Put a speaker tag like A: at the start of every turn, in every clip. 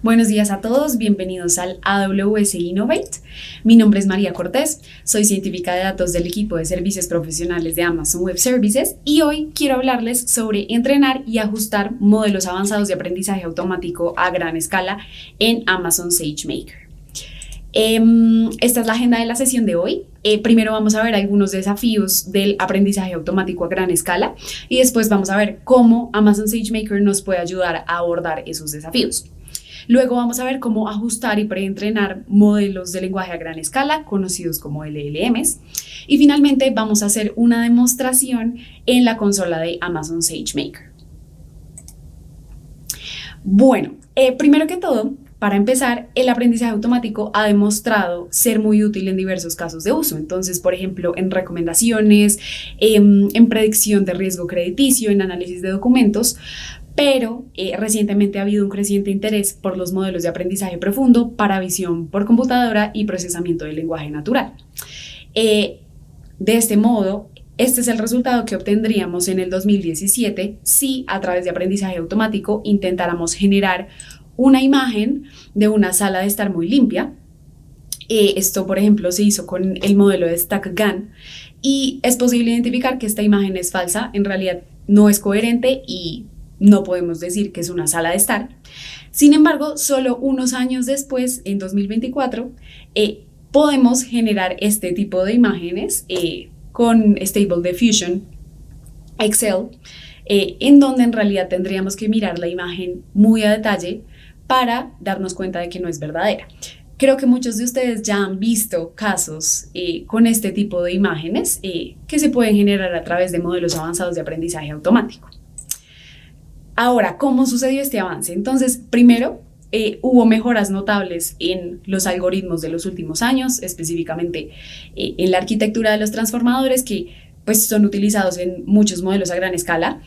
A: Buenos días a todos, bienvenidos al AWS Innovate. Mi nombre es María Cortés, soy científica de datos del equipo de servicios profesionales de Amazon Web Services y hoy quiero hablarles sobre entrenar y ajustar modelos avanzados de aprendizaje automático a gran escala en Amazon SageMaker. Esta es la agenda de la sesión de hoy. Primero vamos a ver algunos desafíos del aprendizaje automático a gran escala y después vamos a ver cómo Amazon SageMaker nos puede ayudar a abordar esos desafíos. Luego vamos a ver cómo ajustar y preentrenar modelos de lenguaje a gran escala, conocidos como LLMs. Y finalmente vamos a hacer una demostración en la consola de Amazon SageMaker. Bueno, primero que todo, para empezar, el aprendizaje automático ha demostrado ser muy útil en diversos casos de uso. Entonces, por ejemplo, en recomendaciones, en predicción de riesgo crediticio, en análisis de documentos, pero recientemente ha habido un creciente interés por los modelos de aprendizaje profundo para visión por computadora y procesamiento del lenguaje natural. De este modo, este es el resultado que obtendríamos en el 2017 si a través de aprendizaje automático intentáramos generar una imagen de una sala de estar muy limpia. Esto, por ejemplo, se hizo con el modelo de StackGAN y es posible identificar que esta imagen es falsa, en realidad no es coherente y no podemos decir que es una sala de estar. Sin embargo, solo unos años después, en 2024, podemos generar este tipo de imágenes con Stable Diffusion Excel, en donde en realidad tendríamos que mirar la imagen muy a detalle para darnos cuenta de que no es verdadera. Creo que muchos de ustedes ya han visto casos con este tipo de imágenes que se pueden generar a través de modelos avanzados de aprendizaje automático. Ahora, ¿cómo sucedió este avance? Entonces, primero, hubo mejoras notables en los algoritmos de los últimos años, específicamente en la arquitectura de los transformadores que pues, son utilizados en muchos modelos a gran escala,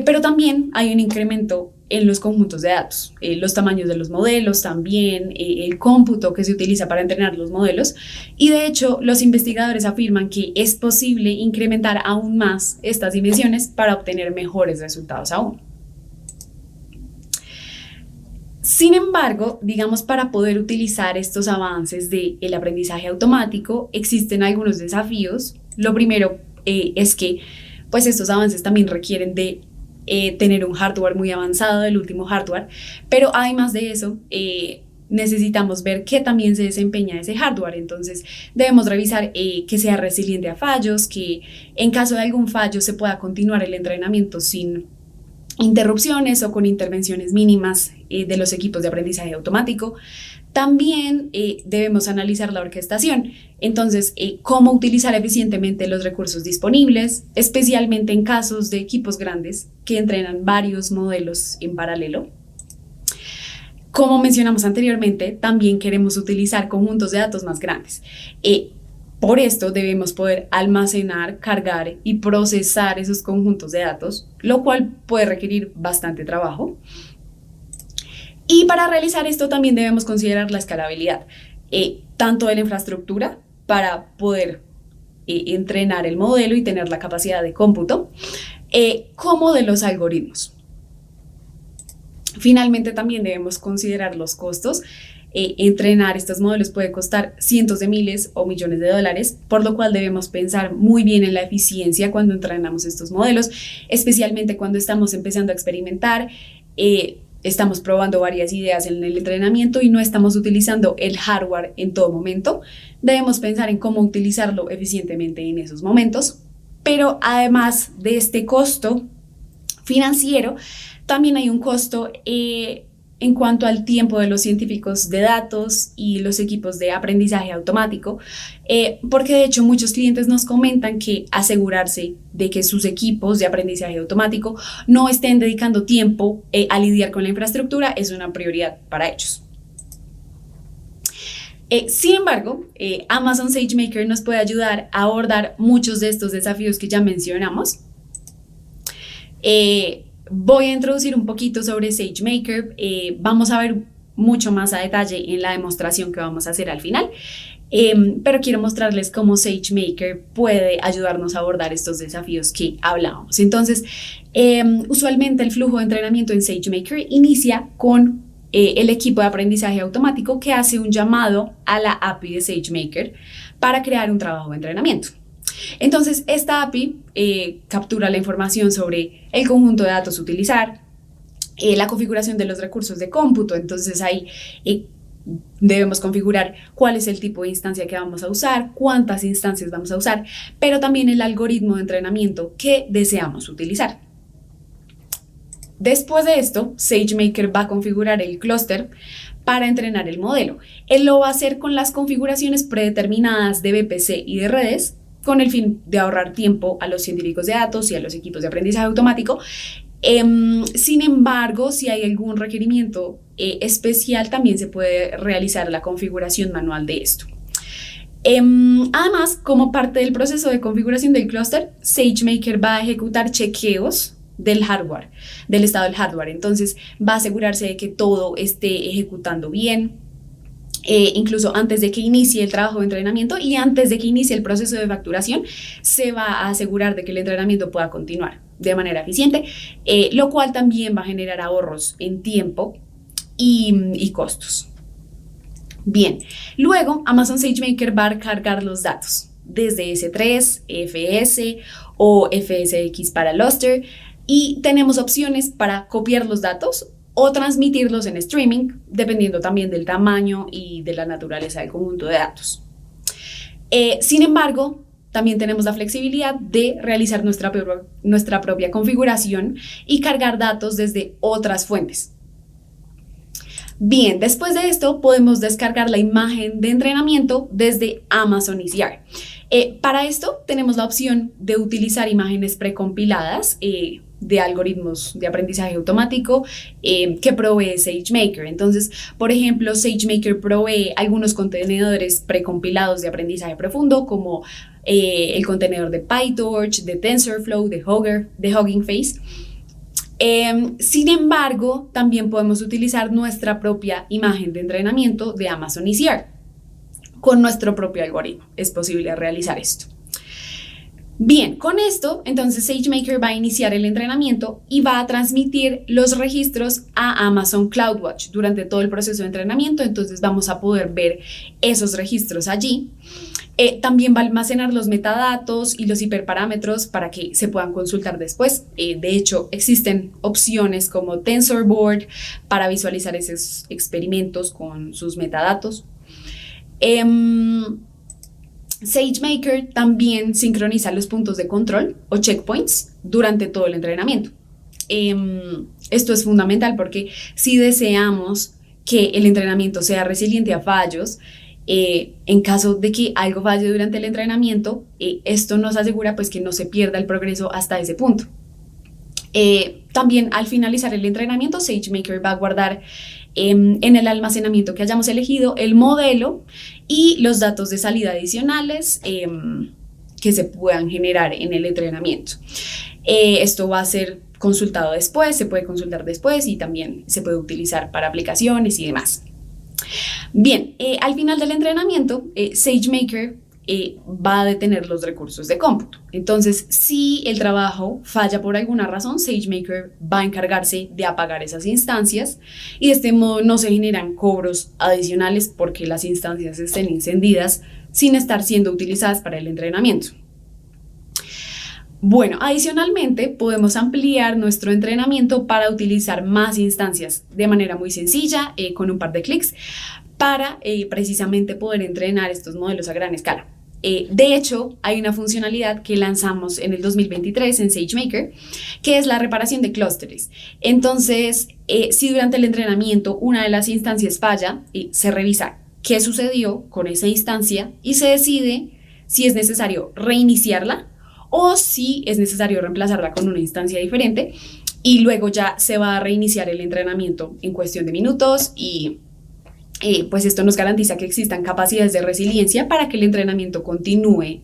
A: pero también hay un incremento en los conjuntos de datos, los tamaños de los modelos, también el cómputo que se utiliza para entrenar los modelos y de hecho los investigadores afirman que es posible incrementar aún más estas dimensiones para obtener mejores resultados aún. Sin embargo, digamos, para poder utilizar estos avances del aprendizaje automático, existen algunos desafíos. Lo primero es que pues, estos avances también requieren de tener un hardware muy avanzado, el último hardware, pero además de eso, necesitamos ver qué también se desempeña ese hardware. Entonces, debemos revisar que sea resiliente a fallos, que en caso de algún fallo se pueda continuar el entrenamiento sin interrupciones o con intervenciones mínimas de los equipos de aprendizaje automático. También debemos analizar la orquestación, entonces cómo utilizar eficientemente los recursos disponibles, especialmente en casos de equipos grandes que entrenan varios modelos en paralelo. Como mencionamos anteriormente, también queremos utilizar conjuntos de datos más grandes. Por esto debemos poder almacenar, cargar y procesar esos conjuntos de datos, lo cual puede requerir bastante trabajo. Y para realizar esto también debemos considerar la escalabilidad, tanto de la infraestructura para poder entrenar el modelo y tener la capacidad de cómputo, como de los algoritmos. Finalmente también debemos considerar los costos. Entrenar estos modelos puede costar cientos de miles o millones de dólares, por lo cual debemos pensar muy bien en la eficiencia cuando entrenamos estos modelos, especialmente cuando estamos empezando a experimentar, estamos probando varias ideas en el entrenamiento y no estamos utilizando el hardware en todo momento. Debemos pensar en cómo utilizarlo eficientemente en esos momentos, pero además de este costo financiero, también hay un costo en cuanto al tiempo de los científicos de datos y los equipos de aprendizaje automático, porque de hecho muchos clientes nos comentan que asegurarse de que sus equipos de aprendizaje automático no estén dedicando tiempo a lidiar con la infraestructura es una prioridad para ellos. Sin embargo, Amazon SageMaker nos puede ayudar a abordar muchos de estos desafíos que ya mencionamos. Voy a introducir un poquito sobre SageMaker, vamos a ver mucho más a detalle en la demostración que vamos a hacer al final, pero quiero mostrarles cómo SageMaker puede ayudarnos a abordar estos desafíos que hablábamos. Entonces, usualmente el flujo de entrenamiento en SageMaker inicia con el equipo de aprendizaje automático que hace un llamado a la API de SageMaker para crear un trabajo de entrenamiento. Entonces, esta API captura la información sobre el conjunto de datos a utilizar, la configuración de los recursos de cómputo. Entonces, ahí debemos configurar cuál es el tipo de instancia que vamos a usar, cuántas instancias vamos a usar, pero también el algoritmo de entrenamiento que deseamos utilizar. Después de esto, SageMaker va a configurar el clúster para entrenar el modelo. Él lo va a hacer con las configuraciones predeterminadas de VPC y de redes, con el fin de ahorrar tiempo a los científicos de datos y a los equipos de aprendizaje automático. Sin embargo, si hay algún requerimiento especial, también se puede realizar la configuración manual de esto. Además, como parte del proceso de configuración del clúster, SageMaker va a ejecutar chequeos del hardware, del estado del hardware. Entonces, va a asegurarse de que todo esté ejecutando bien, incluso antes de que inicie el trabajo de entrenamiento y antes de que inicie el proceso de facturación, se va a asegurar de que el entrenamiento pueda continuar de manera eficiente, lo cual también va a generar ahorros en tiempo y costos. Bien, luego Amazon SageMaker va a cargar los datos desde S3, FS o FSX para Lustre, y tenemos opciones para copiar los datos o transmitirlos en streaming, dependiendo también del tamaño y de la naturaleza del conjunto de datos. Sin embargo, también tenemos la flexibilidad de realizar nuestra propia configuración y cargar datos desde otras fuentes. Bien, después de esto podemos descargar la imagen de entrenamiento desde Amazon ECR. Para esto tenemos la opción de utilizar imágenes precompiladas de algoritmos de aprendizaje automático que provee SageMaker. Entonces, por ejemplo, SageMaker provee algunos contenedores precompilados de aprendizaje profundo, como el contenedor de PyTorch, de TensorFlow, de Hugging Face. Sin embargo, también podemos utilizar nuestra propia imagen de entrenamiento de Amazon ECR con nuestro propio algoritmo. Es posible realizar esto. Bien, con esto, entonces SageMaker va a iniciar el entrenamiento y va a transmitir los registros a Amazon CloudWatch durante todo el proceso de entrenamiento. Entonces vamos a poder ver esos registros allí. También va a almacenar los metadatos y los hiperparámetros para que se puedan consultar después. De hecho, existen opciones como TensorBoard para visualizar esos experimentos con sus metadatos. SageMaker también sincroniza los puntos de control o checkpoints durante todo el entrenamiento. Esto es fundamental porque si deseamos que el entrenamiento sea resiliente a fallos, en caso de que algo falle durante el entrenamiento, esto nos asegura pues que no se pierda el progreso hasta ese punto. También al finalizar el entrenamiento, SageMaker va a guardar en el almacenamiento que hayamos elegido el modelo y los datos de salida adicionales que se puedan generar en el entrenamiento. Esto va a ser consultado después, se puede consultar después y también se puede utilizar para aplicaciones y demás. Bien, al final del entrenamiento, SageMaker va a detener los recursos de cómputo. Entonces, si el trabajo falla por alguna razón, SageMaker va a encargarse de apagar esas instancias y de este modo no se generan cobros adicionales porque las instancias estén encendidas sin estar siendo utilizadas para el entrenamiento. Bueno, adicionalmente podemos ampliar nuestro entrenamiento para utilizar más instancias de manera muy sencilla, con un par de clics, para precisamente poder entrenar estos modelos a gran escala. De hecho, hay una funcionalidad que lanzamos en el 2023 en SageMaker, que es la reparación de clústeres. Entonces, si durante el entrenamiento una de las instancias falla, se revisa qué sucedió con esa instancia y se decide si es necesario reiniciarla o si es necesario reemplazarla con una instancia diferente, y luego ya se va a reiniciar el entrenamiento en cuestión de minutos y pues esto nos garantiza que existan capacidades de resiliencia para que el entrenamiento continúe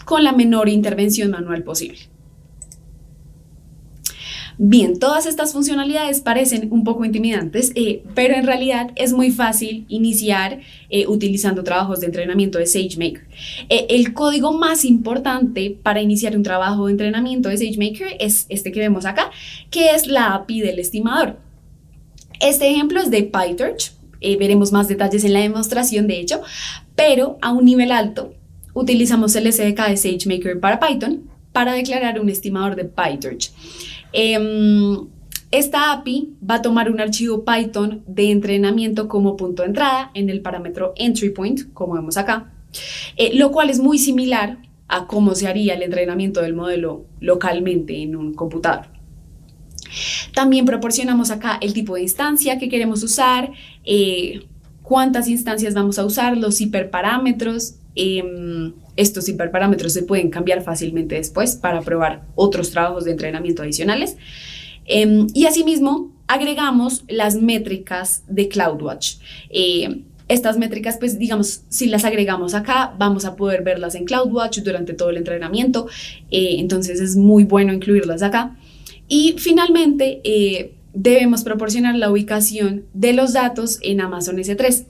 A: con la menor intervención manual posible. Bien, todas estas funcionalidades parecen un poco intimidantes, pero en realidad es muy fácil iniciar utilizando trabajos de entrenamiento de SageMaker. El código más importante para iniciar un trabajo de entrenamiento de SageMaker es este que vemos acá, que es la API del estimador. Este ejemplo es de PyTorch, veremos más detalles en la demostración de hecho, pero a un nivel alto utilizamos el SDK de SageMaker para Python para declarar un estimador de PyTorch. Esta API va a tomar un archivo Python de entrenamiento como punto de entrada en el parámetro entry point, como vemos acá, lo cual es muy similar a cómo se haría el entrenamiento del modelo localmente en un computador. También proporcionamos acá el tipo de instancia que queremos usar, cuántas instancias vamos a usar, los hiperparámetros. Estos hiperparámetros se pueden cambiar fácilmente después para probar otros trabajos de entrenamiento adicionales. Y asimismo, agregamos las métricas de CloudWatch. Estas métricas, pues digamos, si las agregamos acá, vamos a poder verlas en CloudWatch durante todo el entrenamiento. Entonces es muy bueno incluirlas acá. Y finalmente, debemos proporcionar la ubicación de los datos en Amazon S3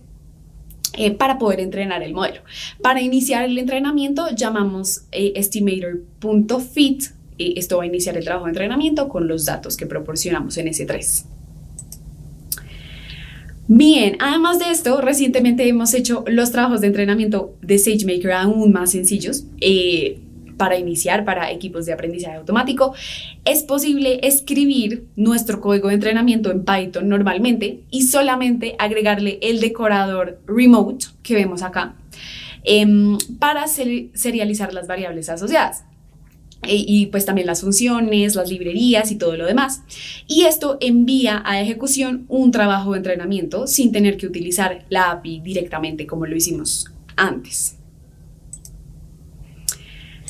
A: para poder entrenar el modelo. Para iniciar el entrenamiento, llamamos estimator.fit. Esto va a iniciar el trabajo de entrenamiento con los datos que proporcionamos en S3. Bien, además de esto, recientemente hemos hecho los trabajos de entrenamiento de SageMaker aún más sencillos. Para iniciar, para equipos de aprendizaje automático, es posible escribir nuestro código de entrenamiento en Python normalmente y solamente agregarle el decorador remote que vemos acá para serializar las variables asociadas. Y pues también las funciones, las librerías y todo lo demás. Y esto envía a ejecución un trabajo de entrenamiento sin tener que utilizar la API directamente como lo hicimos antes.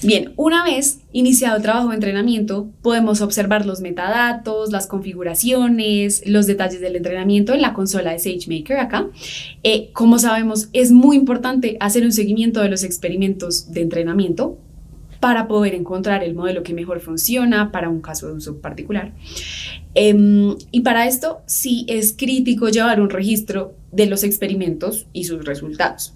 A: Bien, una vez iniciado el trabajo de entrenamiento, podemos observar los metadatos, las configuraciones, los detalles del entrenamiento en la consola de SageMaker acá. Como sabemos, es muy importante hacer un seguimiento de los experimentos de entrenamiento para poder encontrar el modelo que mejor funciona para un caso de uso particular. Y para esto sí es crítico llevar un registro de los experimentos y sus resultados.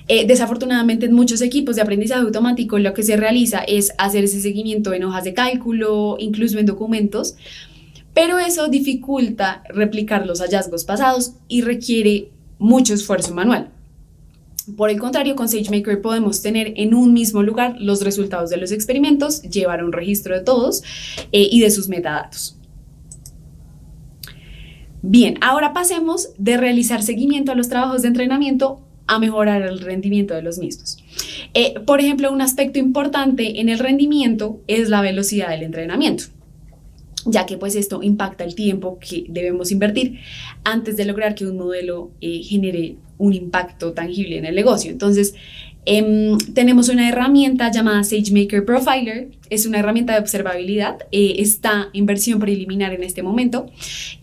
A: Desafortunadamente en muchos equipos de aprendizaje automático lo que se realiza es hacer ese seguimiento en hojas de cálculo, incluso en documentos, pero eso dificulta replicar los hallazgos pasados y requiere mucho esfuerzo manual. Por el contrario, con SageMaker podemos tener en un mismo lugar los resultados de los experimentos, llevar un registro de todos y de sus metadatos. Bien, ahora pasemos de realizar seguimiento a los trabajos de entrenamiento a mejorar el rendimiento de los mismos. Por ejemplo, un aspecto importante en el rendimiento es la velocidad del entrenamiento, ya que pues esto impacta el tiempo que debemos invertir antes de lograr que un modelo genere un impacto tangible en el negocio. Entonces, tenemos una herramienta llamada SageMaker Profiler, es una herramienta de observabilidad, está en versión preliminar en este momento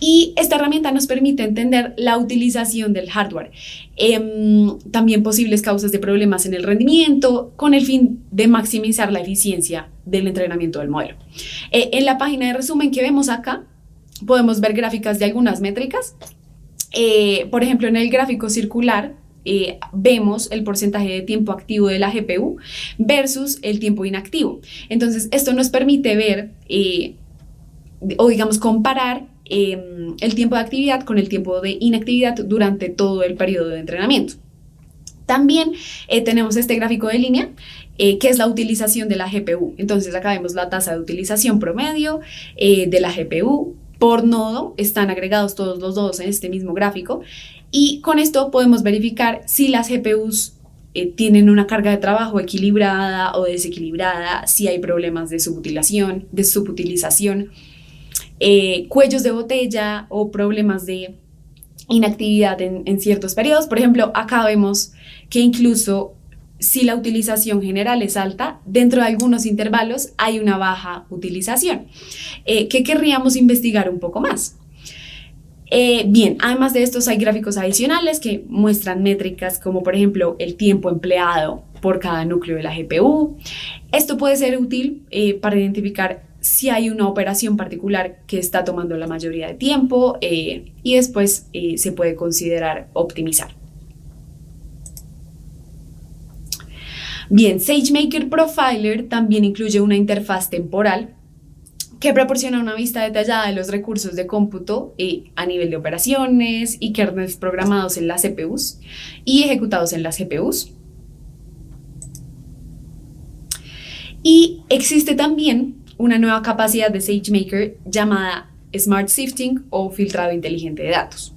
A: y esta herramienta nos permite entender la utilización del hardware, también posibles causas de problemas en el rendimiento con el fin de maximizar la eficiencia del entrenamiento del modelo. En la página de resumen que vemos acá podemos ver gráficas de algunas métricas. Por ejemplo, en el gráfico circular vemos el porcentaje de tiempo activo de la GPU versus el tiempo inactivo. Entonces, esto nos permite ver o digamos comparar el tiempo de actividad con el tiempo de inactividad durante todo el periodo de entrenamiento. También tenemos este gráfico de línea que es la utilización de la GPU. Entonces, acá vemos la tasa de utilización promedio de la GPU. Por nodo están agregados todos los nodos en este mismo gráfico y con esto podemos verificar si las GPUs tienen una carga de trabajo equilibrada o desequilibrada, si hay problemas de subutilización, cuellos de botella o problemas de inactividad en ciertos periodos. Por ejemplo, acá vemos que incluso si la utilización general es alta, dentro de algunos intervalos hay una baja utilización, que querríamos investigar un poco más. Bien, además de estos hay gráficos adicionales que muestran métricas como por ejemplo el tiempo empleado por cada núcleo de la GPU. Esto puede ser útil para identificar si hay una operación particular que está tomando la mayoría de tiempo y después se puede considerar optimizar. Bien, SageMaker Profiler también incluye una interfaz temporal que proporciona una vista detallada de los recursos de cómputo a nivel de operaciones y kernels programados en las CPUs y ejecutados en las GPUs. Y existe también una nueva capacidad de SageMaker llamada Smart Sifting o filtrado inteligente de datos.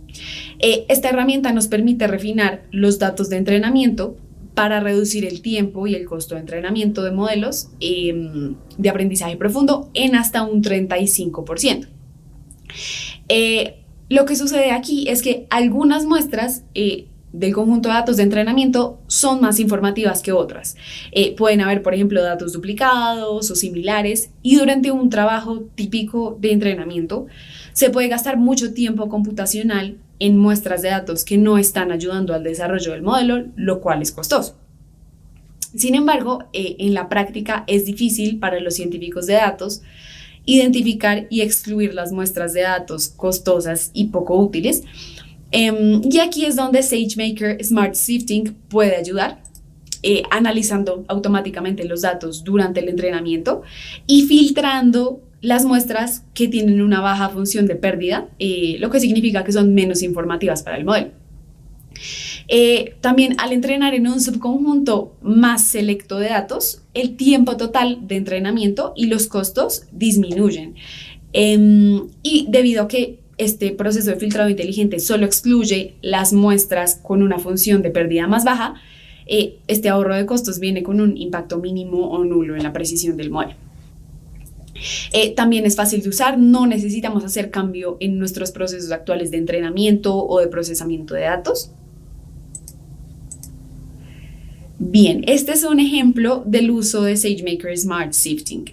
A: Esta herramienta nos permite refinar los datos de entrenamiento para reducir el tiempo y el costo de entrenamiento de modelos de aprendizaje profundo en hasta un 35%. Lo que sucede aquí es que algunas muestras del conjunto de datos de entrenamiento son más informativas que otras. Pueden haber, por ejemplo, datos duplicados o similares, y durante un trabajo típico de entrenamiento se puede gastar mucho tiempo computacional en muestras de datos que no están ayudando al desarrollo del modelo, lo cual es costoso. Sin embargo, en la práctica es difícil para los científicos de datos identificar y excluir las muestras de datos costosas y poco útiles. Y aquí es donde SageMaker Smart Sifting puede ayudar, analizando automáticamente los datos durante el entrenamiento y filtrando las muestras que tienen una baja función de pérdida, lo que significa que son menos informativas para el modelo. También al entrenar en un subconjunto más selecto de datos, el tiempo total de entrenamiento y los costos disminuyen. Y debido a que este proceso de filtrado inteligente solo excluye las muestras con una función de pérdida más baja, este ahorro de costos viene con un impacto mínimo o nulo en la precisión del modelo. También es fácil de usar, no necesitamos hacer cambio en nuestros procesos actuales de entrenamiento o de procesamiento de datos. Bien, este es un ejemplo del uso de SageMaker Smart Sifting.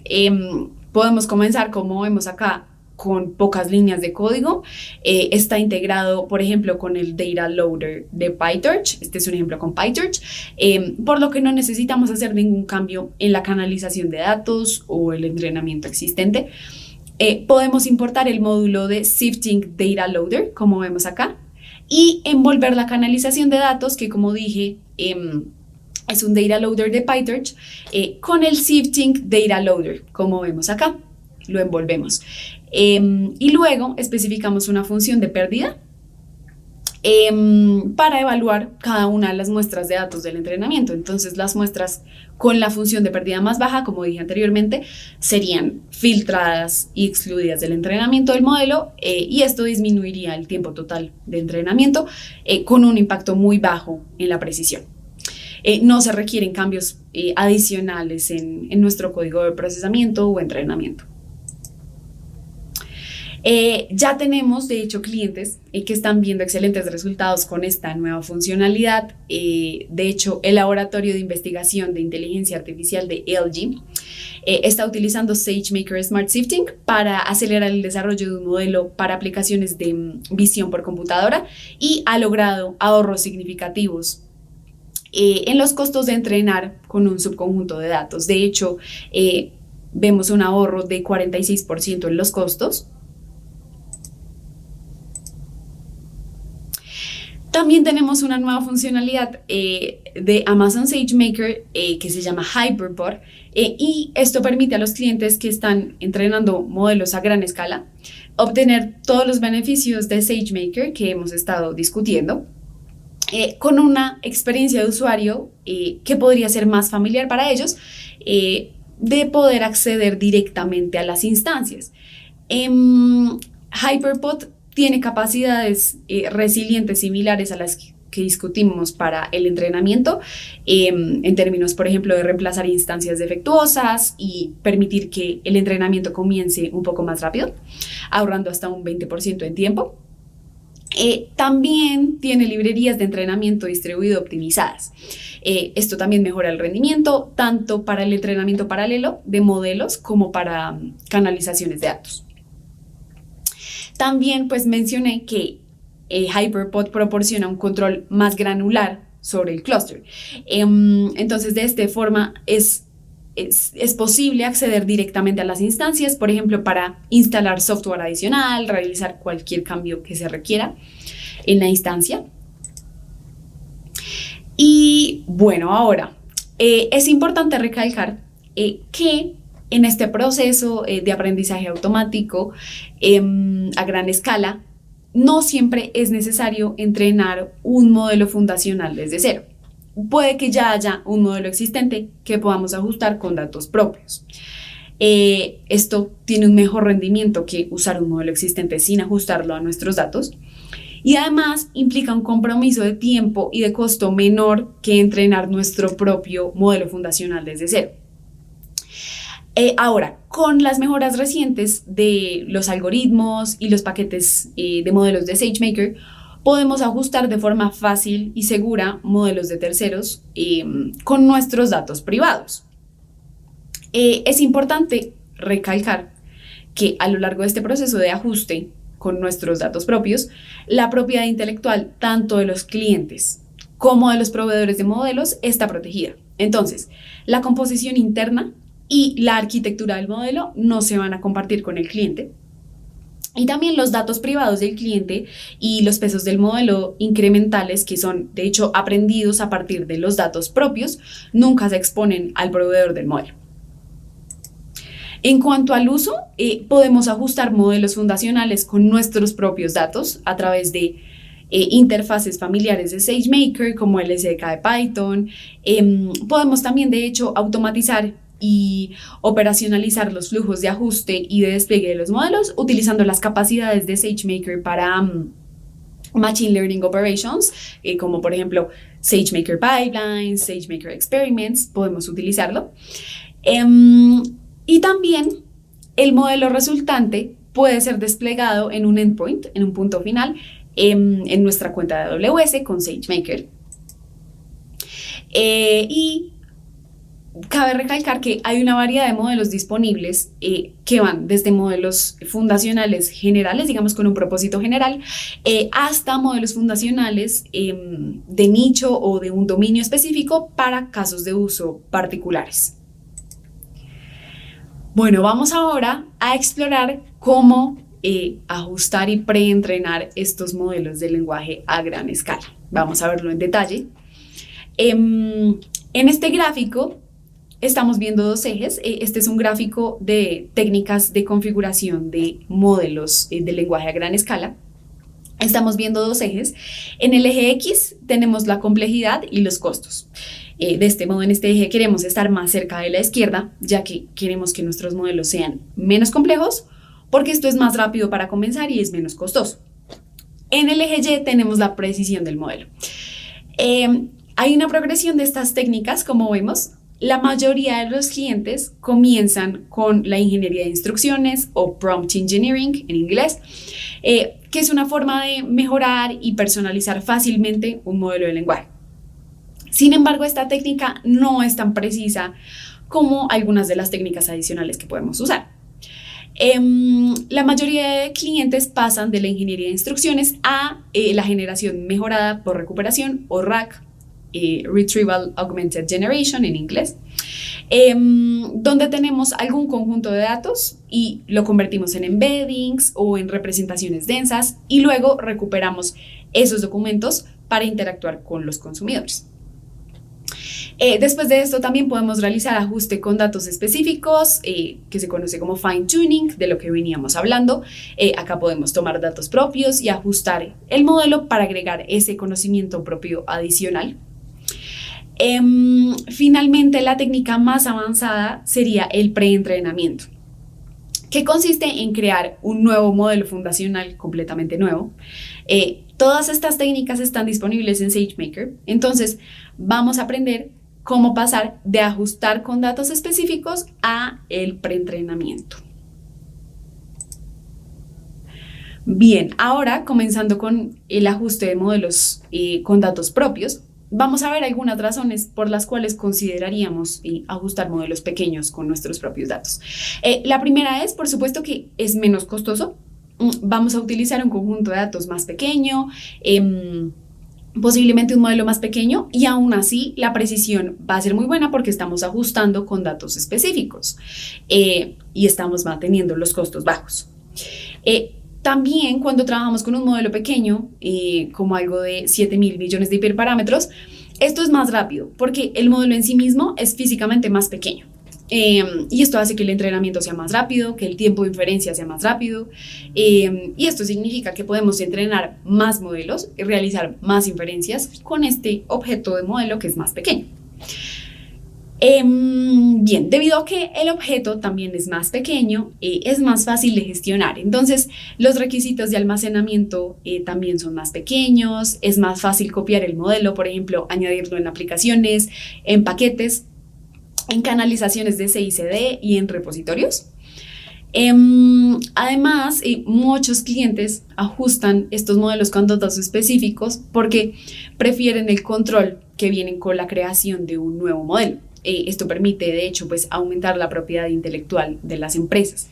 A: Podemos comenzar, como vemos acá, con pocas líneas de código. Está integrado, por ejemplo, con el Data Loader de PyTorch. Este es un ejemplo con PyTorch, por lo que no necesitamos hacer ningún cambio en la canalización de datos o el entrenamiento existente. Podemos importar el módulo de Sifting Data Loader, como vemos acá, y envolver la canalización de datos, que como dije, es un Data Loader de PyTorch, con el Sifting Data Loader, como vemos acá. Lo envolvemos. Y luego especificamos una función de pérdida para evaluar cada una de las muestras de datos del entrenamiento. Entonces, las muestras con la función de pérdida más baja, como dije anteriormente, serían filtradas y excluidas del entrenamiento del modelo, y esto disminuiría el tiempo total de entrenamiento con un impacto muy bajo en la precisión. No se requieren cambios adicionales en nuestro código de procesamiento o entrenamiento. Ya tenemos, de hecho, clientes que están viendo excelentes resultados con esta nueva funcionalidad. De hecho, el Laboratorio de Investigación de Inteligencia Artificial de LG está utilizando SageMaker Smart Sifting para acelerar el desarrollo de un modelo para aplicaciones de visión por computadora y ha logrado ahorros significativos en los costos de entrenar con un subconjunto de datos. De hecho, vemos un ahorro de 46% en los costos. También tenemos una nueva funcionalidad de Amazon SageMaker que se llama HyperPod, y esto permite a los clientes que están entrenando modelos a gran escala obtener todos los beneficios de SageMaker que hemos estado discutiendo, con una experiencia de usuario que podría ser más familiar para ellos, de poder acceder directamente a las instancias. HyperPod tiene capacidades resilientes similares a las que discutimos para el entrenamiento, en términos, por ejemplo, de reemplazar instancias defectuosas y permitir que el entrenamiento comience un poco más rápido, ahorrando hasta un 20% en tiempo. También tiene librerías de entrenamiento distribuido optimizadas. Esto también mejora el rendimiento, tanto para el entrenamiento paralelo de modelos como para canalizaciones de datos. También pues mencioné que HyperPod proporciona un control más granular sobre el clúster. Entonces, de esta forma es posible acceder directamente a las instancias, por ejemplo, para instalar software adicional, realizar cualquier cambio que se requiera en la instancia. Y bueno, ahora es importante recalcar que En este proceso de aprendizaje automático a gran escala, no siempre es necesario entrenar un modelo fundacional desde cero. Puede que ya haya un modelo existente que podamos ajustar con datos propios. Esto tiene un mejor rendimiento que usar un modelo existente sin ajustarlo a nuestros datos. Y además implica un compromiso de tiempo y de costo menor que entrenar nuestro propio modelo fundacional desde cero. Ahora, con las mejoras recientes de los algoritmos y los paquetes de modelos de SageMaker, podemos ajustar de forma fácil y segura modelos de terceros con nuestros datos privados. Es importante recalcar que a lo largo de este proceso de ajuste con nuestros datos propios, la propiedad intelectual tanto de los clientes como de los proveedores de modelos está protegida. Entonces, la composición interna y la arquitectura del modelo no se van a compartir con el cliente. Y también los datos privados del cliente y los pesos del modelo incrementales, que son de hecho aprendidos a partir de los datos propios, nunca se exponen al proveedor del modelo. En cuanto al uso, podemos ajustar modelos fundacionales con nuestros propios datos a través de interfaces familiares de SageMaker como el SDK de Python. Podemos también de hecho automatizar y operacionalizar los flujos de ajuste y de despliegue de los modelos utilizando las capacidades de SageMaker para Machine Learning Operations, como por ejemplo SageMaker Pipelines, SageMaker Experiments, podemos utilizarlo. Y también el modelo resultante puede ser desplegado en un endpoint, en un punto final, en nuestra cuenta de AWS con SageMaker. Y cabe recalcar que hay una variedad de modelos disponibles que van desde modelos fundacionales generales, digamos con un propósito general, hasta modelos fundacionales de nicho o de un dominio específico para casos de uso particulares. Bueno, vamos ahora a explorar cómo ajustar y preentrenar estos modelos de lenguaje a gran escala. Vamos a verlo en detalle. En este gráfico estamos viendo dos ejes. Este es un gráfico de técnicas de configuración de modelos de lenguaje a gran escala. Estamos viendo dos ejes. En el eje X tenemos la complejidad y los costos. De este modo, en este eje queremos estar más cerca de la izquierda, ya que queremos que nuestros modelos sean menos complejos, porque esto es más rápido para comenzar y es menos costoso. En el eje Y tenemos la precisión del modelo. Hay una progresión de estas técnicas, como vemos. La mayoría de los clientes comienzan con la ingeniería de instrucciones o prompt engineering en inglés, que es una forma de mejorar y personalizar fácilmente un modelo de lenguaje. Sin embargo, esta técnica no es tan precisa como algunas de las técnicas adicionales que podemos usar. La mayoría de clientes pasan de la ingeniería de instrucciones a la generación mejorada por recuperación o RAG, Retrieval Augmented Generation en inglés, donde tenemos algún conjunto de datos y lo convertimos en embeddings o en representaciones densas y luego recuperamos esos documentos para interactuar con los consumidores. Después de esto también podemos realizar ajuste con datos específicos, que se conoce como fine tuning, de lo que veníamos hablando. Acá podemos tomar datos propios y ajustar el modelo para agregar ese conocimiento propio adicional. Finalmente, la técnica más avanzada sería el preentrenamiento, que consiste en crear un nuevo modelo fundacional completamente nuevo. Todas estas técnicas están disponibles en SageMaker, entonces vamos a aprender cómo pasar de ajustar con datos específicos a el preentrenamiento. Bien, ahora comenzando con el ajuste de modelos con datos propios, vamos a ver algunas razones por las cuales consideraríamos ajustar modelos pequeños con nuestros propios datos. La primera es, por supuesto, que es menos costoso. Vamos a utilizar un conjunto de datos más pequeño, posiblemente un modelo más pequeño, y aún así la precisión va a ser muy buena porque estamos ajustando con datos específicos y estamos manteniendo los costos bajos. También cuando trabajamos con un modelo pequeño, como algo de 7.000 millones de hiperparámetros, esto es más rápido porque el modelo en sí mismo es físicamente más pequeño. Y esto hace que el entrenamiento sea más rápido, que el tiempo de inferencia sea más rápido. Y esto significa que podemos entrenar más modelos y realizar más inferencias con este objeto de modelo que es más pequeño. Bien, debido a que el objeto también es más pequeño, es más fácil de gestionar. Entonces, los requisitos de almacenamiento también son más pequeños, es más fácil copiar el modelo, por ejemplo, añadirlo en aplicaciones, en paquetes, en canalizaciones de CI/CD y en repositorios. Además, muchos clientes ajustan estos modelos con datos específicos porque prefieren el control que viene con la creación de un nuevo modelo. Esto permite, de hecho, pues, aumentar la propiedad intelectual de las empresas.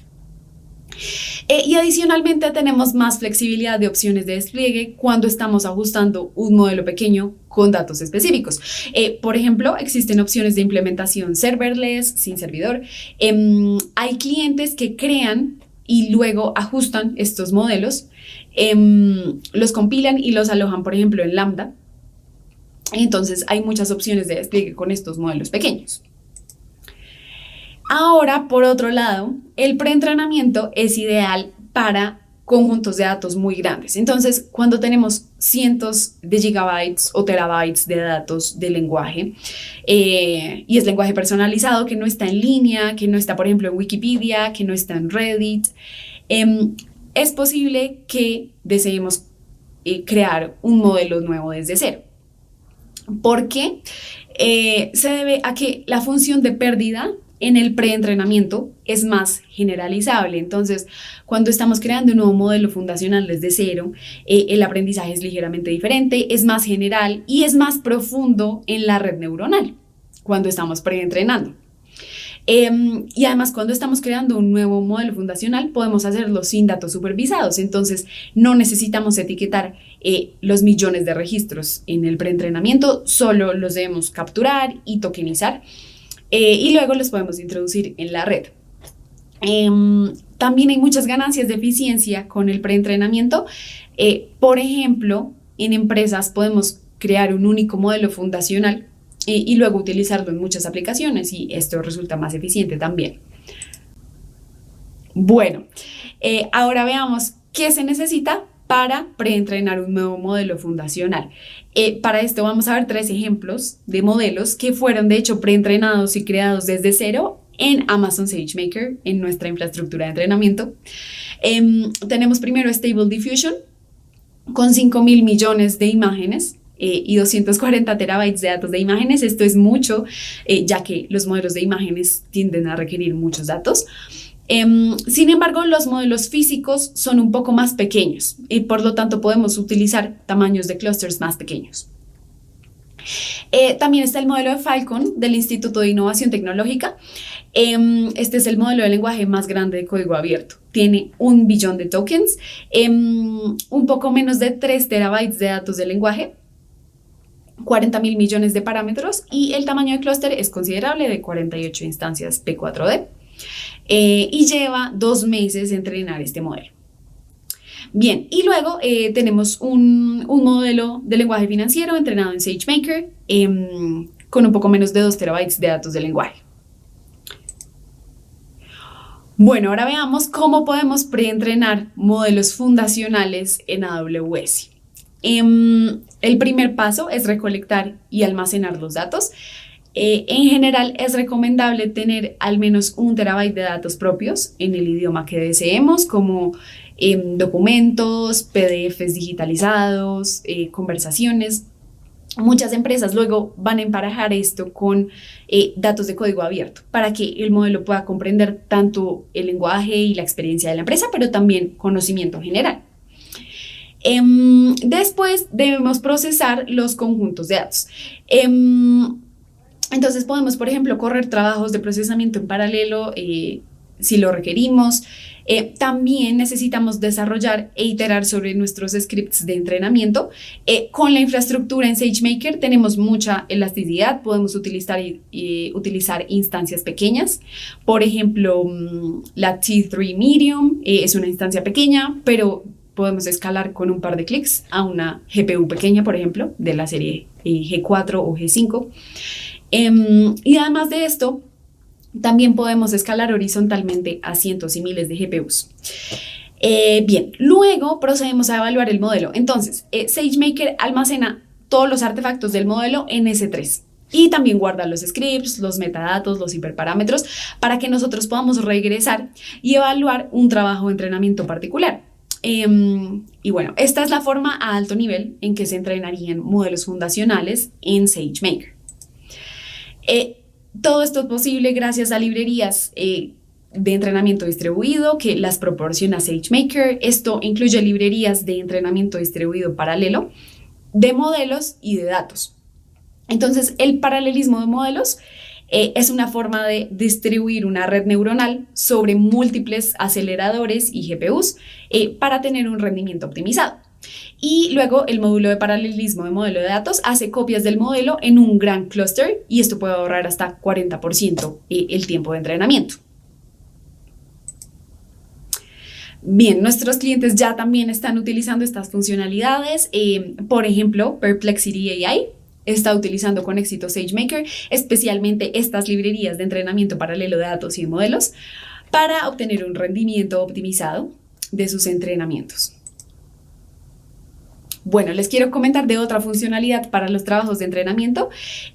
A: Y adicionalmente tenemos más flexibilidad de opciones de despliegue cuando estamos ajustando un modelo pequeño con datos específicos. Por ejemplo, existen opciones de implementación serverless, sin servidor. Hay clientes que crean y luego ajustan estos modelos, los compilan y los alojan, por ejemplo, en Lambda. Entonces hay muchas opciones de despliegue con estos modelos pequeños. Ahora, por otro lado, el preentrenamiento es ideal para conjuntos de datos muy grandes. Entonces, cuando tenemos cientos de gigabytes o terabytes de datos de lenguaje, y es lenguaje personalizado que no está en línea, que no está, por ejemplo, en Wikipedia, que no está en Reddit, es posible que deseemos crear un modelo nuevo desde cero. ¿Por qué? Se debe a que la función de pérdida en el preentrenamiento es más generalizable. Entonces, cuando estamos creando un nuevo modelo fundacional desde cero, el aprendizaje es ligeramente diferente, es más general y es más profundo en la red neuronal cuando estamos preentrenando. Y además, cuando estamos creando un nuevo modelo fundacional, podemos hacerlo sin datos supervisados. Entonces, no necesitamos etiquetar los millones de registros en el preentrenamiento, solo los debemos capturar y tokenizar. Y luego los podemos introducir en la red. También hay muchas ganancias de eficiencia con el preentrenamiento. Por ejemplo, en empresas podemos crear un único modelo fundacional y luego utilizarlo en muchas aplicaciones y esto resulta más eficiente también. Bueno, ahora veamos qué se necesita para preentrenar un nuevo modelo fundacional. Para esto vamos a ver 3 ejemplos de modelos que fueron de hecho preentrenados y creados desde cero en Amazon SageMaker, en nuestra infraestructura de entrenamiento. Tenemos primero Stable Diffusion con 5.000 millones de imágenes y 240 terabytes de datos de imágenes. Esto es mucho, ya que los modelos de imágenes tienden a requerir muchos datos. Sin embargo, los modelos físicos son un poco más pequeños y por lo tanto podemos utilizar tamaños de clústeres más pequeños. También está el modelo de Falcon del Instituto de Innovación Tecnológica. Este es el modelo de lenguaje más grande de código abierto. Tiene 1 billón de tokens, un poco menos de 3 terabytes de datos de lenguaje, 40.000 millones de parámetros y el tamaño de clúster es considerable, de 48 instancias P4D. Y lleva 2 meses entrenar este modelo. Bien, y luego tenemos un modelo de lenguaje financiero entrenado en SageMaker con un poco menos de 2 terabytes de datos de lenguaje. Bueno, ahora veamos cómo podemos preentrenar modelos fundacionales en AWS. El primer paso es recolectar y almacenar los datos. En general es recomendable tener al menos 1 terabyte de datos propios en el idioma que deseemos, como documentos, PDFs digitalizados, conversaciones. Muchas empresas luego van a emparejar esto con datos de código abierto para que el modelo pueda comprender tanto el lenguaje y la experiencia de la empresa, pero también conocimiento general. Después debemos procesar los conjuntos de datos. Entonces podemos, por ejemplo, correr trabajos de procesamiento en paralelo si lo requerimos. También necesitamos desarrollar e iterar sobre nuestros scripts de entrenamiento. Con la infraestructura en SageMaker tenemos mucha elasticidad. Podemos utilizar instancias pequeñas. Por ejemplo, la T3 Medium es una instancia pequeña, pero podemos escalar con un par de clics a una GPU pequeña, por ejemplo, de la serie G4 o G5. Y además de esto, También podemos escalar horizontalmente a cientos y miles de GPUs. Bien, luego procedemos a evaluar el modelo. Entonces, SageMaker almacena todos los artefactos del modelo en S3 y también guarda los scripts, los metadatos, los hiperparámetros para que nosotros podamos regresar y evaluar un trabajo de entrenamiento particular. Y bueno, esta es la forma a alto nivel en que se entrenarían modelos fundacionales en SageMaker. Todo esto es posible gracias a librerías de entrenamiento distribuido que las proporciona SageMaker. Esto incluye librerías de entrenamiento distribuido paralelo de modelos y de datos. Entonces, el paralelismo de modelos es una forma de distribuir una red neuronal sobre múltiples aceleradores y GPUs para tener un rendimiento optimizado. Y luego el módulo de paralelismo de modelo de datos hace copias del modelo en un gran clúster y esto puede ahorrar hasta 40% el tiempo de entrenamiento. Bien, nuestros clientes ya también están utilizando estas funcionalidades. Por ejemplo, Perplexity AI está utilizando con éxito SageMaker, especialmente estas librerías de entrenamiento paralelo de datos y de modelos, para obtener un rendimiento optimizado de sus entrenamientos. Bueno, les quiero comentar de otra funcionalidad para los trabajos de entrenamiento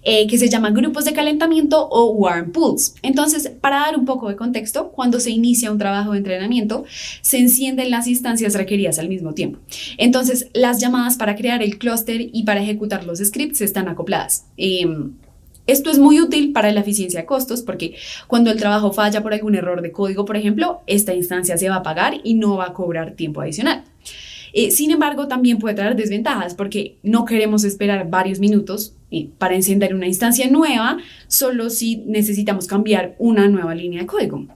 A: que se llama grupos de calentamiento o warm pools. Entonces, para dar un poco de contexto, cuando se inicia un trabajo de entrenamiento, se encienden las instancias requeridas al mismo tiempo. Entonces, las llamadas para crear el clúster y para ejecutar los scripts están acopladas. Esto es muy útil para la eficiencia de costos porque cuando el trabajo falla por algún error de código, por ejemplo, esta instancia se va a apagar y no va a cobrar tiempo adicional. Sin embargo, también puede traer desventajas porque no queremos esperar varios minutos para encender una instancia nueva solo si necesitamos cambiar una nueva línea de código.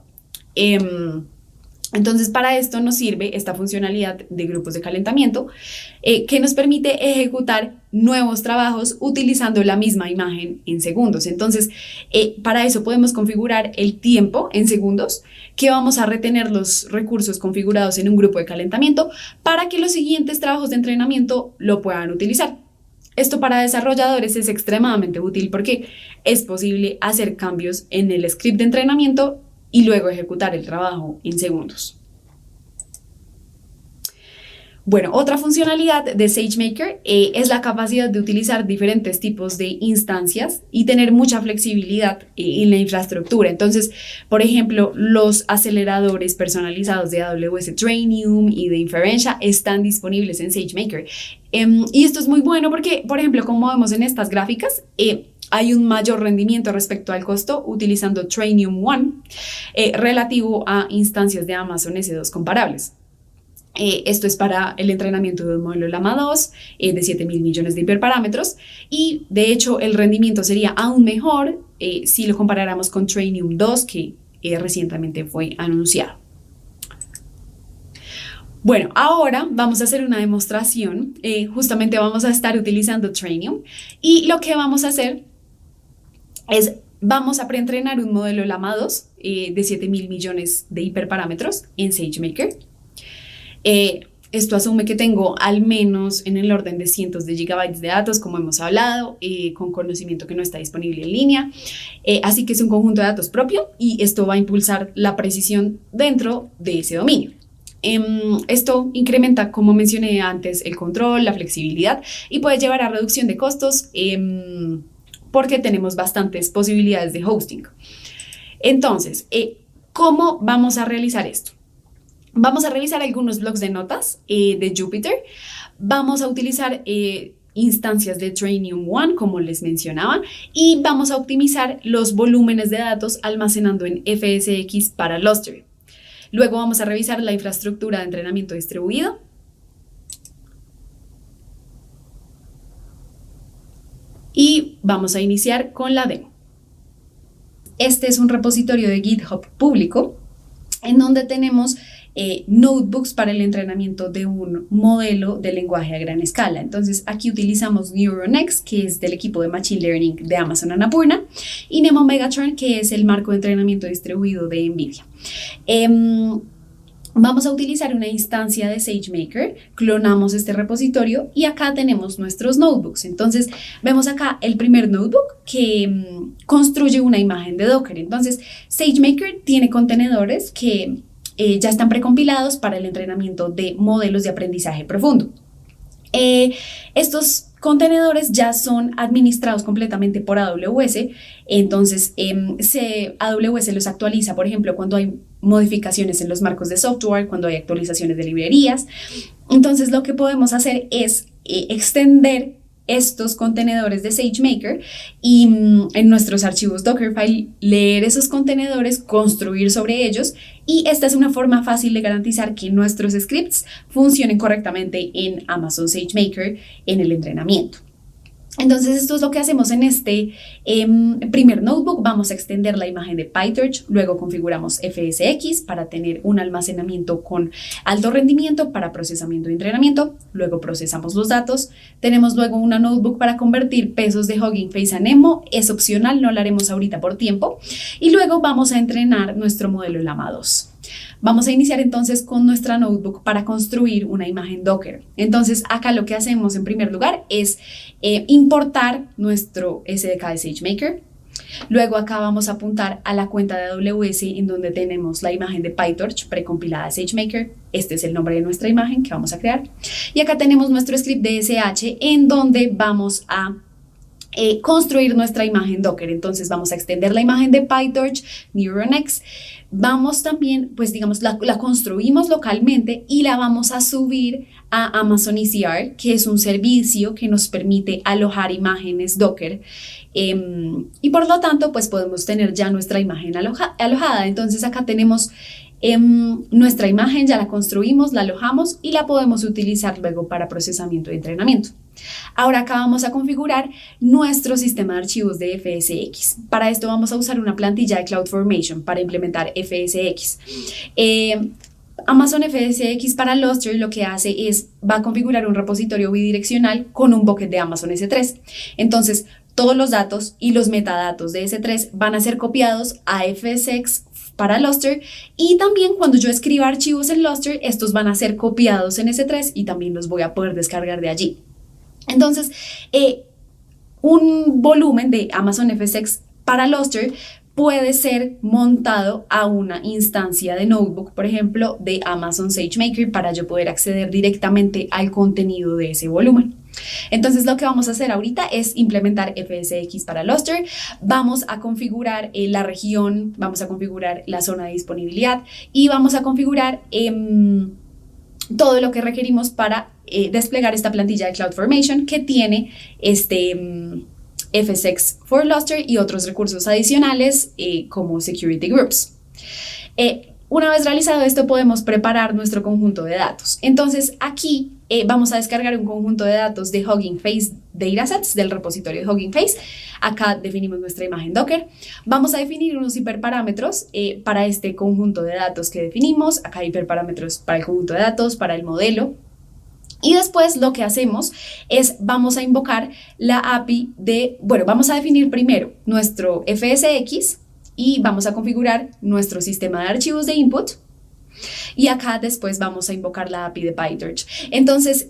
A: Entonces, para esto nos sirve esta funcionalidad de grupos de calentamiento que nos permite ejecutar nuevos trabajos utilizando la misma imagen en segundos. Entonces, para eso podemos configurar el tiempo en segundos que vamos a retener los recursos configurados en un grupo de calentamiento para que los siguientes trabajos de entrenamiento lo puedan utilizar. Esto para desarrolladores es extremadamente útil porque es posible hacer cambios en el script de entrenamiento y luego ejecutar el trabajo en segundos. Bueno, otra funcionalidad de SageMaker es la capacidad de utilizar diferentes tipos de instancias y tener mucha flexibilidad en la infraestructura. Entonces, por ejemplo, los aceleradores personalizados de AWS Trainium y de Inferentia están disponibles en SageMaker. Y esto es muy bueno porque, por ejemplo, como vemos en estas gráficas, hay un mayor rendimiento respecto al costo utilizando Trainium One relativo a instancias de Amazon S2 comparables. Esto es para el entrenamiento de un modelo Llama 2 de 7.000 millones de hiperparámetros y de hecho el rendimiento sería aún mejor si lo comparáramos con Trainium 2 que recientemente fue anunciado. Bueno, ahora vamos a hacer una demostración, justamente vamos a estar utilizando Trainium y lo que vamos a hacer es vamos a preentrenar un modelo Llama 2 de 7.000 millones de hiperparámetros en SageMaker. Esto asume que tengo al menos en el orden de cientos de gigabytes de datos, como hemos hablado, con conocimiento que no está disponible en línea. Así que es un conjunto de datos propio y esto va a impulsar la precisión dentro de ese dominio. Esto incrementa, como mencioné antes, el control, la flexibilidad y puede llevar a reducción de costos porque tenemos bastantes posibilidades de hosting. Entonces, ¿cómo vamos a realizar esto? Vamos a revisar algunos blocs de notas de Jupyter. Vamos a utilizar instancias de Trainium One, como les mencionaba, y vamos a optimizar los volúmenes de datos almacenando en FSX para Lustre. Luego vamos a revisar la infraestructura de entrenamiento distribuido. Y vamos a iniciar con la demo. Este es un repositorio de GitHub público en donde tenemos notebooks para el entrenamiento de un modelo de lenguaje a gran escala. Entonces aquí utilizamos NeuroNext, que es del equipo de Machine Learning de Amazon Annapurna, y Nemo Megatron, que es el marco de entrenamiento distribuido de NVIDIA. Vamos a utilizar una instancia de SageMaker, clonamos este repositorio y acá tenemos nuestros notebooks. Entonces vemos acá el primer notebook que construye una imagen de Docker. Entonces SageMaker tiene contenedores que ya están precompilados para el entrenamiento de modelos de aprendizaje profundo. Estos contenedores ya son administrados completamente por AWS, entonces AWS los actualiza, por ejemplo, cuando hay modificaciones en los marcos de software, cuando hay actualizaciones de librerías. Entonces lo que podemos hacer es extender estos contenedores de SageMaker y en nuestros archivos Dockerfile leer esos contenedores, construir sobre ellos, y esta es una forma fácil de garantizar que nuestros scripts funcionen correctamente en Amazon SageMaker en el entrenamiento. Entonces esto es lo que hacemos en este primer notebook. Vamos a extender la imagen de PyTorch, luego configuramos FSX para tener un almacenamiento con alto rendimiento para procesamiento y entrenamiento, luego procesamos los datos, tenemos luego una notebook para convertir pesos de Hugging Face a Nemo, es opcional, no lo haremos ahorita por tiempo, y luego vamos a entrenar nuestro modelo Llama 2. Vamos a iniciar entonces con nuestra notebook para construir una imagen Docker. Entonces acá lo que hacemos en primer lugar es importar nuestro SDK de SageMaker. Luego acá vamos a apuntar a la cuenta de AWS en donde tenemos la imagen de PyTorch precompilada de SageMaker. Este es el nombre de nuestra imagen que vamos a crear. Y acá tenemos nuestro script de SH en donde vamos a construir nuestra imagen Docker. Entonces vamos a extender la imagen de PyTorch, NeuronX. Vamos también, pues digamos, la construimos localmente y la vamos a subir a Amazon ECR, que es un servicio que nos permite alojar imágenes Docker. Y por lo tanto, pues podemos tener ya nuestra imagen alojada. Entonces acá tenemos nuestra imagen, ya la construimos, la alojamos y la podemos utilizar luego para procesamiento y entrenamiento. Ahora acá vamos a configurar nuestro sistema de archivos de FSX. Para esto vamos a usar una plantilla de CloudFormation para implementar FSX. Amazon FSX para Lustre lo que hace es, va a configurar un repositorio bidireccional con un bucket de Amazon S3. Entonces, todos los datos y los metadatos de S3 van a ser copiados a FSX para Lustre, y también cuando yo escriba archivos en Lustre, estos van a ser copiados en S3 y también los voy a poder descargar de allí. Entonces, un volumen de Amazon FSX para Lustre puede ser montado a una instancia de notebook, por ejemplo, de Amazon SageMaker, para yo poder acceder directamente al contenido de ese volumen. Entonces lo que vamos a hacer ahorita es implementar FSX para Lustre. Vamos a configurar la región, vamos a configurar la zona de disponibilidad y vamos a configurar todo lo que requerimos para desplegar esta plantilla de CloudFormation que tiene FSX for Lustre y otros recursos adicionales como Security Groups. Una vez realizado esto, podemos preparar nuestro conjunto de datos. Entonces aquí vamos a descargar un conjunto de datos de Hugging Face Datasets del repositorio de Hugging Face. Acá definimos nuestra imagen Docker. Vamos a definir unos hiperparámetros para este conjunto de datos que definimos. Acá hay hiperparámetros para el conjunto de datos, para el modelo. Y después lo que hacemos es vamos a invocar la API vamos a definir primero nuestro FSX y vamos a configurar nuestro sistema de archivos de input. Y acá después vamos a invocar la API de PyTorch. Entonces,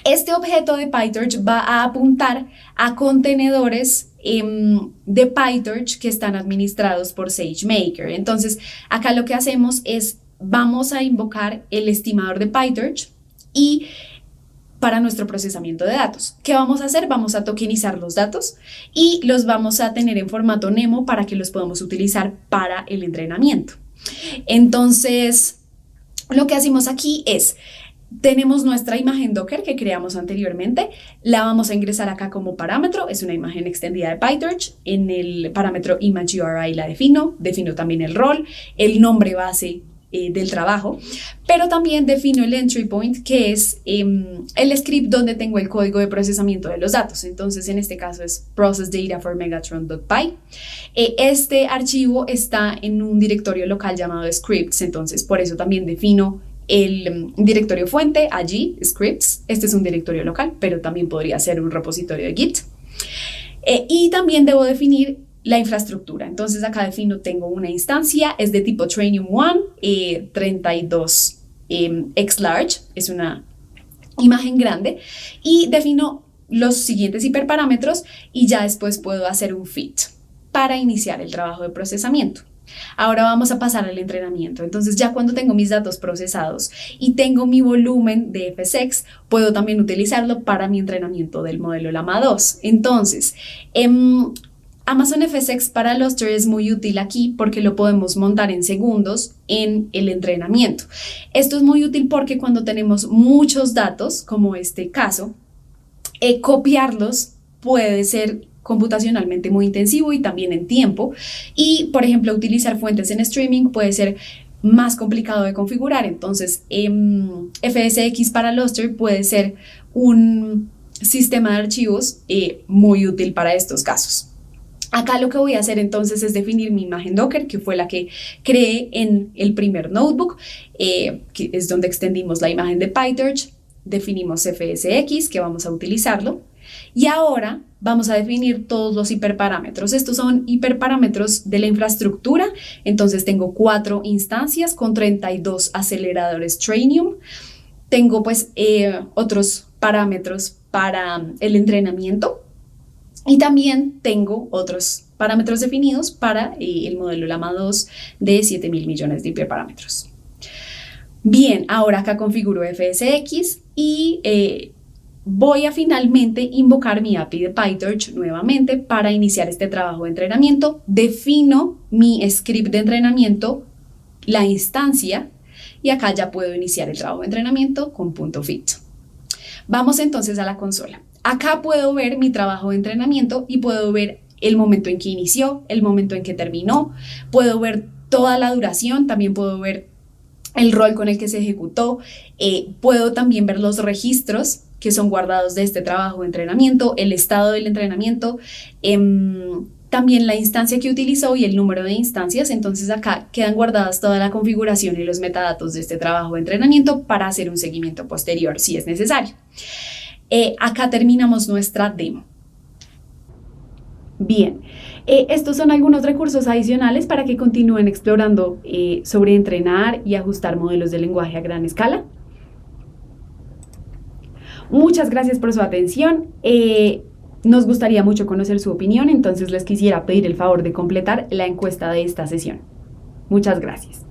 A: este objeto de PyTorch va a apuntar a contenedores de PyTorch que están administrados por SageMaker. Entonces, acá lo que hacemos es vamos a invocar el estimador de PyTorch y para nuestro procesamiento de datos. ¿Qué vamos a hacer? Vamos a tokenizar los datos y los vamos a tener en formato Nemo para que los podamos utilizar para el entrenamiento. Entonces, lo que hacemos aquí es, tenemos nuestra imagen Docker que creamos anteriormente, la vamos a ingresar acá como parámetro, es una imagen extendida de PyTorch, en el parámetro ImageURI la defino también el rol, el nombre base del trabajo, pero también defino el entry point, que es el script donde tengo el código de procesamiento de los datos. Entonces en este caso es process data for megatron.py. Este archivo está en un directorio local llamado scripts, entonces por eso también defino el directorio fuente allí, scripts. Este es un directorio local, pero también podría ser un repositorio de Git. Y también debo definir la infraestructura. Entonces acá defino, tengo una instancia, es de tipo Trainium1, 32 X large, es una imagen grande, y defino los siguientes hiperparámetros y ya después puedo hacer un fit para iniciar el trabajo de procesamiento. Ahora vamos a pasar al entrenamiento. Entonces ya cuando tengo mis datos procesados y tengo mi volumen de FSX, puedo también utilizarlo para mi entrenamiento del modelo Llama 2. Entonces, Amazon FSX para Lustre es muy útil aquí porque lo podemos montar en segundos en el entrenamiento. Esto es muy útil porque cuando tenemos muchos datos, como este caso, copiarlos puede ser computacionalmente muy intensivo y también en tiempo. Y, por ejemplo, utilizar fuentes en streaming puede ser más complicado de configurar. Entonces, FSX para Lustre puede ser un sistema de archivos muy útil para estos casos. Acá lo que voy a hacer entonces es definir mi imagen Docker, que fue la que creé en el primer notebook, que es donde extendimos la imagen de PyTorch, definimos FSX, que vamos a utilizarlo, y ahora vamos a definir todos los hiperparámetros. Estos son hiperparámetros de la infraestructura, entonces tengo 4 instancias con 32 aceleradores Trainium, tengo pues otros parámetros para el entrenamiento, y también tengo otros parámetros definidos para el modelo Llama 2 de 7.000 millones de hiperparámetros. Bien, ahora acá configuro FSX y voy a finalmente invocar mi API de PyTorch nuevamente para iniciar este trabajo de entrenamiento. Defino mi script de entrenamiento, la instancia, y acá ya puedo iniciar el trabajo de entrenamiento con .fit. Vamos entonces a la consola. Acá puedo ver mi trabajo de entrenamiento y puedo ver el momento en que inició, el momento en que terminó, puedo ver toda la duración, también puedo ver el rol con el que se ejecutó, puedo también ver los registros que son guardados de este trabajo de entrenamiento, el estado del entrenamiento, también la instancia que utilizó y el número de instancias. Entonces acá quedan guardadas toda la configuración y los metadatos de este trabajo de entrenamiento para hacer un seguimiento posterior si es necesario. Acá terminamos nuestra demo. Bien, estos son algunos recursos adicionales para que continúen explorando sobre entrenar y ajustar modelos de lenguaje a gran escala. Muchas gracias por su atención. Nos gustaría mucho conocer su opinión, entonces les quisiera pedir el favor de completar la encuesta de esta sesión. Muchas gracias.